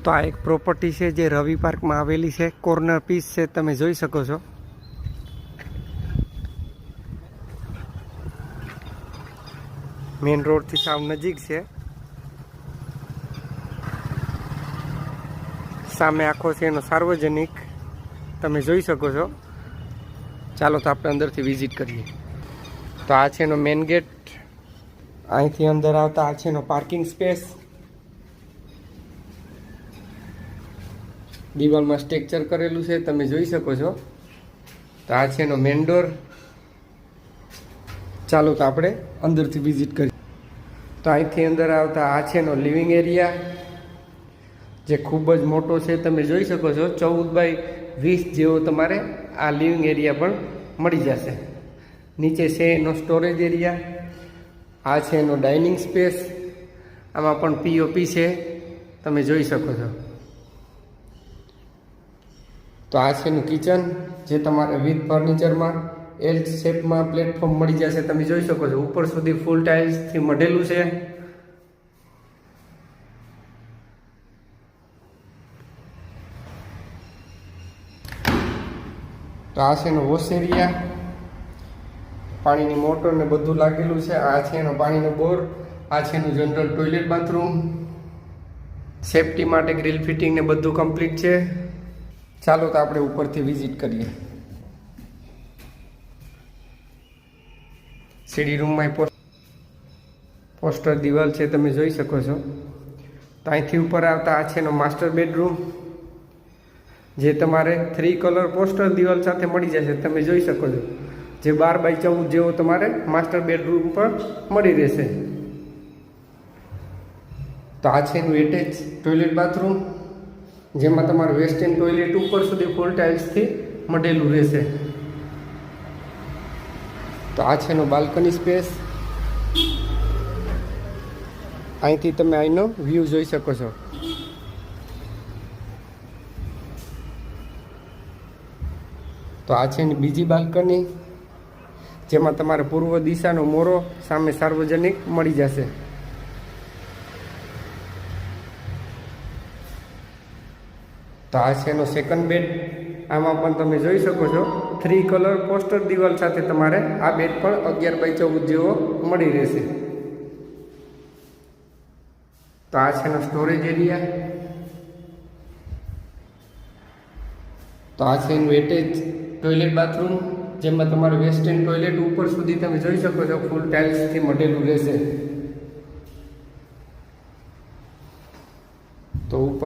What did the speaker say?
તો આ એક પ્રોપર્ટી છે જે રવિ પાર્કમાં આવેલી છે. કોર્નર પીસ છે, તમે જોઈ શકો છો. મેઇન રોડથી સાવ નજીક છે. સામે આખો છે એનો સાર્વજનિક, તમે જોઈ શકો છો. ચાલો તો આપણે અંદરથી વિઝિટ કરીએ. તો આ છે એનો મેઇન ગેટ. અહીંથી અંદર આવતા આ છે એનો પાર્કિંગ સ્પેસ. દિવાલમાં સ્ટ્રક્ચર કરેલું છે, તમે જોઈ શકો છો. તો આ છે એનો મેઇન ડોર. ચાલો તો આપણે અંદરથી વિઝિટ કરીએ. તો અહીંથી અંદર આવતા આ છે એનો લિવિંગ એરિયા, જે ખૂબ જ મોટો છે, તમે જોઈ શકો છો. 14x20 જેવો તમારે આ લિવિંગ એરિયા પણ મળી જશે. નીચે છે એનો સ્ટોરેજ એરિયા. આ છે એનો ડાઇનિંગ સ્પેસ. આમાં પણ પીઓપી છે, તમે જોઈ શકો છો. તો આ છે એનું કિચન, જે તમારે વિથ ફર્નિચરમાં એલ શેપમાં પ્લેટફોર્મ મળી જશે, તમે જોઈ શકો છો. ઉપર સુધી ફૂલ ટાઇલ્સથી મઢેલું છે. તો આ છે એનો વોશ એરિયા. પાણીની મોટર ને બધું લાગેલું છે. આ છે એનો પાણીનો બોર. આ છે એનું જનરલ ટોયલેટ બાથરૂમ. સેફટી માટે ગ્રીલ ફિટિંગ ને બધું કમ્પ્લીટ છે. ચાલો તો આપણે ઉપરથી વિઝિટ કરીએ. સીડી રૂમમાં પોસ્ટર દિવાલ છે, તમે જોઈ શકો છો. તો અહીંથી ઉપર આવતા આ છે એનો માસ્ટર બેડરૂમ, જે તમારે 3 કલર પોસ્ટર દિવાલ સાથે મળી જશે, તમે જોઈ શકો છો. જે 12x14 જેવો તમારે માસ્ટર બેડરૂમ પર મળી રહેશે. તો આ છે એનું એટેચ ટોયલેટ બાથરૂમ, જેમાં તમારું વેસ્ટર્ન ટોયલેટ ઉપર સુધી ફૂલ ટાઇલ્સથી મઢેલું રહેશે. તો આ છે એનો બાલ્કની સ્પેસ. અહીંથી તમે અહીંનો વ્યૂ જોઈ શકો છો. તો આ છે એની બીજી બાલ્કની, જેમાં તમારે પૂર્વ દિશાનો મોરો સામે સાર્વજનિક મળી જશે. તો આ છે એનો સેકન્ડ બેડ. આમાં પણ તમે જોઈ શકો છો 3 કલર પોસ્ટર દિવાલ સાથે તમારે આ બેડ પણ 11x14 જેવો મળી રહેશે. તો આ છે એનો સ્ટોરેજ એરિયા. તો આ છે એનું એટેચ ટોયલેટ બાથરૂમ, જેમાં તમારું વેસ્ટર્ન ટોયલેટ ઉપર સુધી તમે જોઈ શકો છો ફૂલ ટાઇલ્સથી મઢેલું રહેશે. તો ઉપર